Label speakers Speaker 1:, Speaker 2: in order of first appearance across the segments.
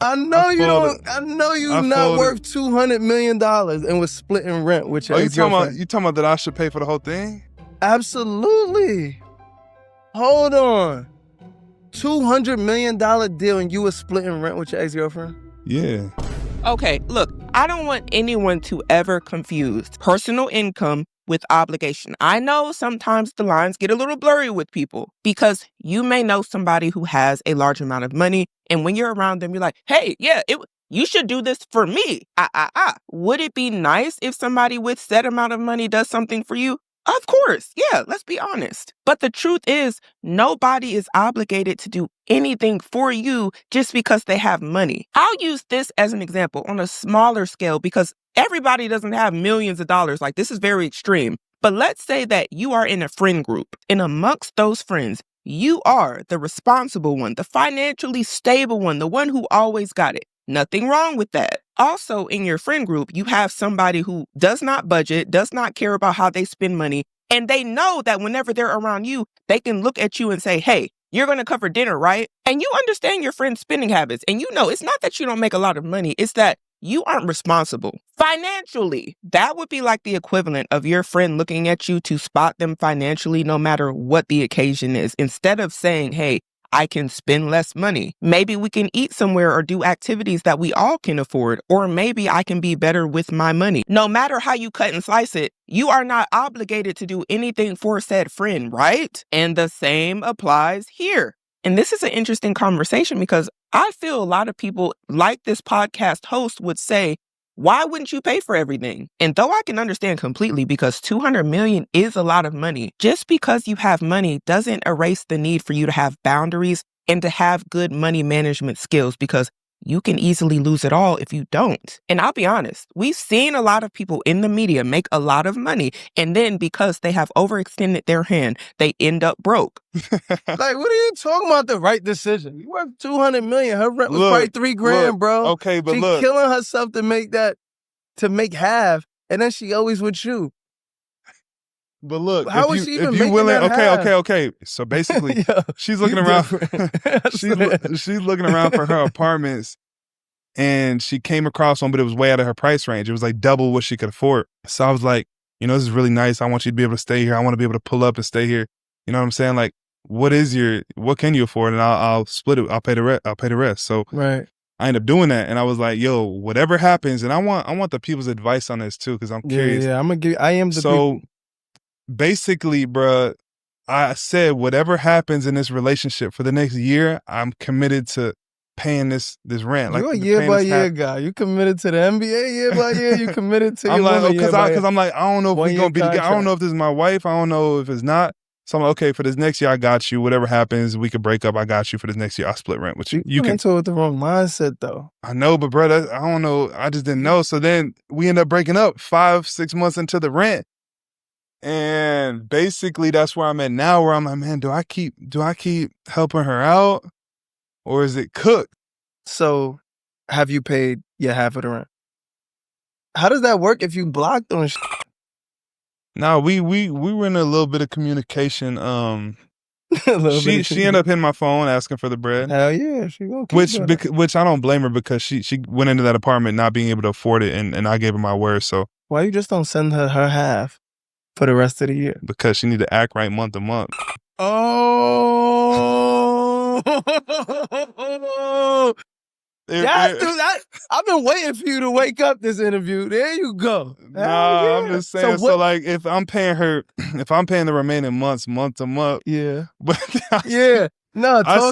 Speaker 1: I know you
Speaker 2: folded.
Speaker 1: don't. I know you
Speaker 2: I
Speaker 1: not
Speaker 2: folded.
Speaker 1: worth $200 million and was splitting rent with your
Speaker 2: Oh,
Speaker 1: ex-girlfriend.
Speaker 2: you talking about that I should pay for the whole thing?
Speaker 1: Absolutely. Hold on. $200 million deal and you was splitting rent with your ex-girlfriend?
Speaker 2: Yeah.
Speaker 3: Okay, look, I don't want anyone to ever confuse personal income with obligation. I know sometimes the lines get a little blurry with people because you may know somebody who has a large amount of money, and when you're around them, you're like, hey, yeah, you should do this for me. Would it be nice if somebody with said amount of money does something for you? Of course. Yeah, let's be honest. But the truth is, nobody is obligated to do anything for you just because they have money. I'll use this as an example on a smaller scale because everybody doesn't have millions of dollars. Like, this is very extreme. But let's say that you are in a friend group, and amongst those friends, you are the responsible one, the financially stable one, the one who always got it. Nothing wrong with that. Also, in your friend group, you have somebody who does not budget, does not care about how they spend money, and they know that whenever they're around you, they can look at you and say, hey, you're going to cover dinner, right? And you understand your friend's spending habits, and you know it's not that you don't make a lot of money, it's that you aren't responsible financially. That would be like the equivalent of your friend looking at you to spot them financially no matter what the occasion is. Instead of saying, hey, I can spend less money. Maybe we can eat somewhere or do activities that we all can afford, or maybe I can be better with my money. No matter how you cut and slice it, you are not obligated to do anything for said friend, right? And the same applies here. And this is an interesting conversation because I feel a lot of people, like this podcast host, would say, why wouldn't you pay for everything? And though I can understand completely because $200 million is a lot of money, just because you have money doesn't erase the need for you to have boundaries and to have good money management skills, because you can easily lose it all if you don't. And I'll be honest, we've seen a lot of people in the media make a lot of money, and then because they have overextended their hand, they end up broke.
Speaker 1: Like, what are you talking about? The right decision. You worth $200 million. Her rent was probably $3,000, bro.
Speaker 2: Okay, but
Speaker 1: she killing herself to make half, and then she always with you.
Speaker 2: But look,
Speaker 1: how was she even making that half?
Speaker 2: Okay. So basically, she's looking around. She's looking around for her apartments, and she came across one, but it was way out of her price range. It was like double what she could afford. So I was like, this is really nice. I want you to be able to stay here. I want to be able to pull up and stay here. You know what I'm saying? Like, what can you afford? And I'll split it. I'll pay the rest. So
Speaker 1: right.
Speaker 2: I ended up doing that, and I was like, "Yo, whatever happens," and I want the people's advice on this too, because I'm curious.
Speaker 1: Yeah, I am the people.
Speaker 2: Basically, bruh, I said whatever happens in this relationship for the next year, I'm committed to paying this rent.
Speaker 1: You're a year-by-year guy. You committed to the NBA year-by-year. You committed to your woman year-by-year.
Speaker 2: Because I'm like, I don't know if we're going to be together. I don't know if this is my wife. I don't know if it's not. So I'm like, okay, for this next year, I got you. Whatever happens, we could break up. I got you for this next year. I'll split rent with you.
Speaker 1: You can into it with the wrong mindset, though.
Speaker 2: I know, but brother, I don't know. I just didn't know. So then we end up breaking up 5-6 months into the rent. And basically that's where I'm at now, where I'm like, man, do I keep helping her out, or is it cooked?
Speaker 1: So have you paid your half of the rent? How does that work if you blocked on shit?
Speaker 2: No, we were in a little bit of communication. She ended up hitting my phone asking for the bread.
Speaker 1: Hell yeah, she gonna keep
Speaker 2: which I don't blame her, because she went into that apartment not being able to afford it, and I gave her my word. So
Speaker 1: why you just don't send her half for the rest of the year?
Speaker 2: Because she need to act right month to month.
Speaker 1: Oh. I've been waiting for you to wake up this interview. There you go.
Speaker 2: Nah, I'm just saying. So like, if I'm paying the remaining months, month to month.
Speaker 1: Yeah.
Speaker 2: But
Speaker 1: yeah. No,
Speaker 2: I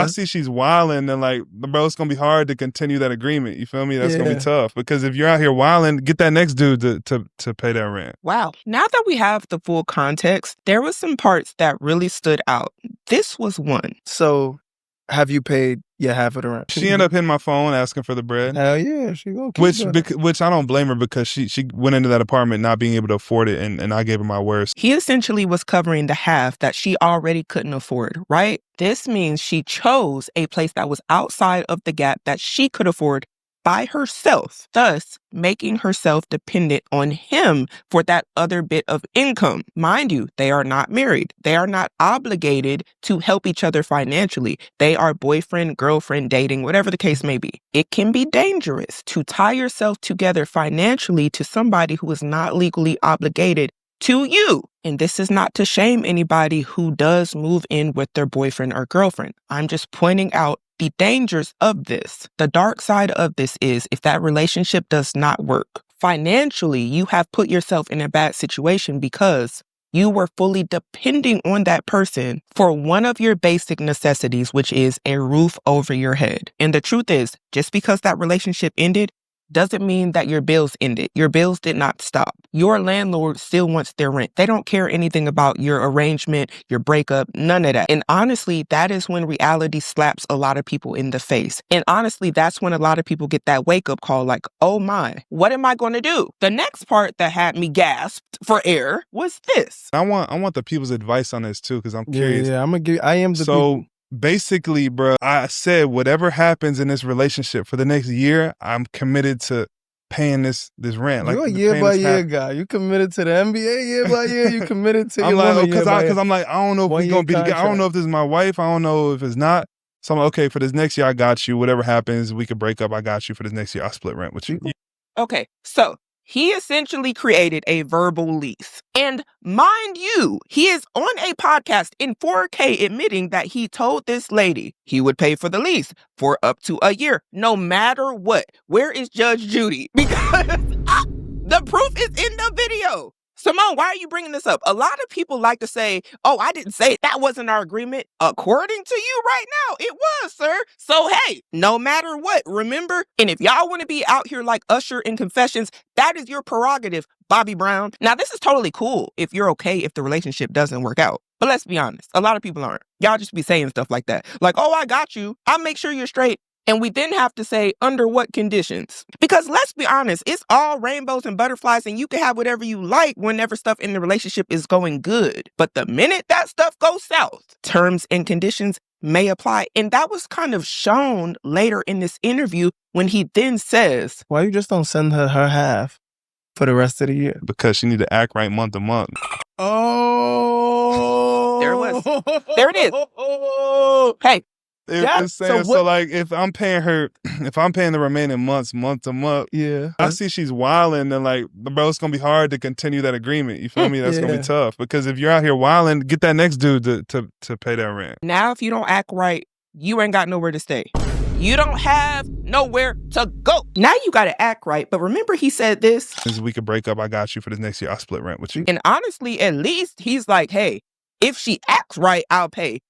Speaker 2: see she's wilding, and like, bro, it's gonna be hard to continue that agreement. You feel me? That's gonna be tough, because if you're out here wilding, get that next dude to pay that rent.
Speaker 3: Wow. Now that we have the full context, there was some parts that really stood out. This was one.
Speaker 1: So, have you paid your half of the rent?
Speaker 2: She ended up hitting my phone asking for the bread.
Speaker 1: Hell yeah, she gonna keep
Speaker 2: which I don't blame her, because she went into that apartment not being able to afford it, and I gave her my word.
Speaker 3: He essentially was covering the half that she already couldn't afford, right? This means she chose a place that was outside of the gap that she could afford by herself, thus making herself dependent on him for that other bit of income. Mind you, they are not married. They are not obligated to help each other financially. They are boyfriend, girlfriend, dating, whatever the case may be. It can be dangerous to tie yourself together financially to somebody who is not legally obligated to you. And this is not to shame anybody who does move in with their boyfriend or girlfriend. I'm just pointing out the dangers of this. The dark side of this is if that relationship does not work, financially, you have put yourself in a bad situation because you were fully depending on that person for one of your basic necessities, which is a roof over your head. And the truth is, just because that relationship ended, doesn't mean that your bills ended. Your bills did not stop. Your landlord still wants their rent. They don't care anything about your arrangement, your breakup, none of that. And honestly, that is when reality slaps a lot of people in the face. And honestly, that's when a lot of people get that wake-up call like, oh my, what am I going to do? The next part that had me gasped for air was this.
Speaker 2: I want the people's advice on this too, because I'm curious.
Speaker 1: Yeah, I'm gonna give. I am the
Speaker 2: So basically, bro, I said whatever happens in this relationship for the next year, I'm committed to paying this rent.
Speaker 1: You're a
Speaker 2: the
Speaker 1: year by
Speaker 2: payments
Speaker 1: year guy. You committed to the NBA year by year. You committed to your
Speaker 2: I'm like,
Speaker 1: woman year by year.
Speaker 2: because I'm like, I don't know if we're gonna be together. I don't know if this is my wife. I don't know if it's not. So I'm like, okay, for this next year, I got you. Whatever happens, we could break up. I got you for this next year. I'll split rent with you.
Speaker 3: Okay, so he essentially created a verbal lease. And mind you, he is on a podcast in 4K admitting that he told this lady he would pay for the lease for up to a year, no matter what. Where is Judge Judy? Because the proof is in the video. Simone, why are you bringing this up? A lot of people like to say, oh, I didn't say it. That wasn't our agreement. According to you right now, it was, sir. So, hey, no matter what, remember? And if y'all want to be out here like Usher in Confessions, that is your prerogative, Bobby Brown. Now, this is totally cool if you're okay if the relationship doesn't work out. But let's be honest, a lot of people aren't. Y'all just be saying stuff like that. Like, oh, I got you. I'll make sure you're straight. And we then have to say, under what conditions? Because let's be honest, it's all rainbows and butterflies, and you can have whatever you like whenever stuff in the relationship is going good. But the minute that stuff goes south, terms and conditions may apply. And that was kind of shown later in this interview when he then says,
Speaker 1: why you just don't send her half for the rest of the year?
Speaker 2: Because she need to act right month to month.
Speaker 1: Oh.
Speaker 3: There it was. There it is. Hey.
Speaker 2: So like if I'm paying the remaining months month to month,
Speaker 1: yeah,
Speaker 2: I see she's wilding, then like, bro, it's gonna be hard to continue that agreement. You feel me? That's gonna be tough because if you're out here wilding, get that next dude to pay that rent.
Speaker 3: Now, if you don't act right, you ain't got nowhere to stay. You don't have nowhere to go. Now you got to act right. But remember, he said this.
Speaker 2: We could break up. I got you for this next year. I'll split rent with you.
Speaker 3: And honestly, at least he's like, hey, if she acts right, I'll pay.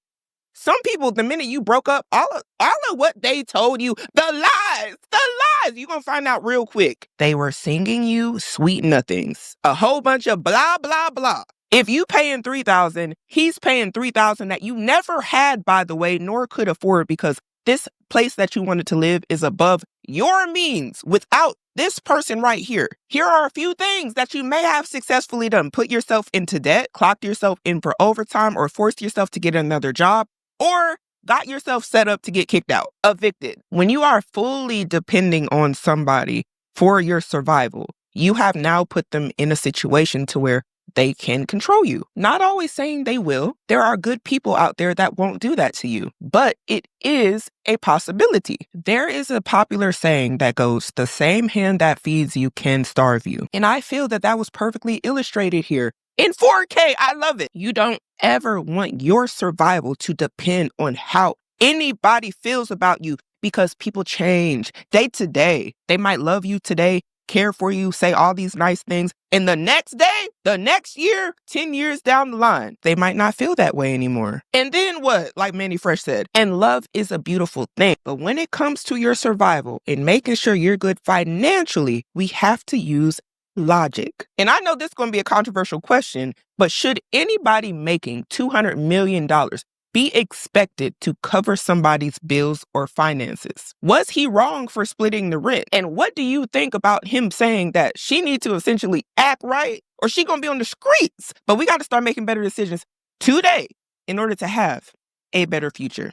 Speaker 3: Some people, the minute you broke up, all of what they told you, the lies, you're going to find out real quick. They were singing you sweet nothings. A whole bunch of blah, blah, blah. If you paying $3,000, he's paying $3,000 that you never had, by the way, nor could afford because this place that you wanted to live is above your means without this person right here. Here are a few things that you may have successfully done. Put yourself into debt, clocked yourself in for overtime, or forced yourself to get another job, or got yourself set up to get kicked out, evicted. When you are fully depending on somebody for your survival, you have now put them in a situation to where they can control you. Not always saying they will. There are good people out there that won't do that to you, but it is a possibility. There is a popular saying that goes, the same hand that feeds you can starve you. And I feel that that was perfectly illustrated here. In 4K, I love it. You don't ever want your survival to depend on how anybody feels about you because people change day to day. They might love you today, care for you, say all these nice things. And the next day, the next year, 10 years down the line, they might not feel that way anymore. And then what? Like Manny Fresh said, and love is a beautiful thing. But when it comes to your survival and making sure you're good financially, we have to use logic. And I know this is going to be a controversial question, but should anybody making $200 million be expected to cover somebody's bills or finances? Was he wrong for splitting the rent? And what do you think about him saying that she needs to essentially act right or she going to be on the streets? But we got to start making better decisions today in order to have a better future.